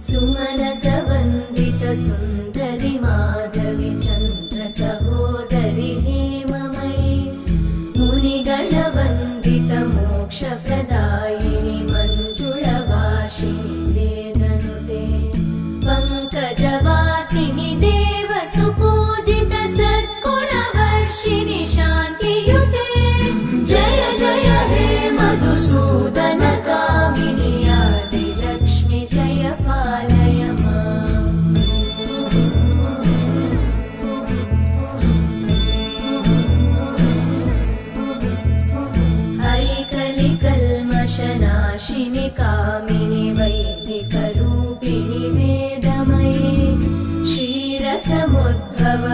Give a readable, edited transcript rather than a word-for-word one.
सुमनसवन्दित सुन्दरि माधवि चन्द्र सहोदरि हेममयि मुनिगणवन्दित मोक्षप्रदायिनि मञ्जुळभाषिणि वेदनुते पङ्कजवासिनि देवसुपूजित सद्गुणवर्षिणि शान्तियुते जय जय हे मधुसूदन कामिनि आदिलक्ष्मि जय पालय माम्। ऐकलिकल्मषनाशिनि कामिनि वैदिकरूपिणि वेदमये क्षीरसमुद्भव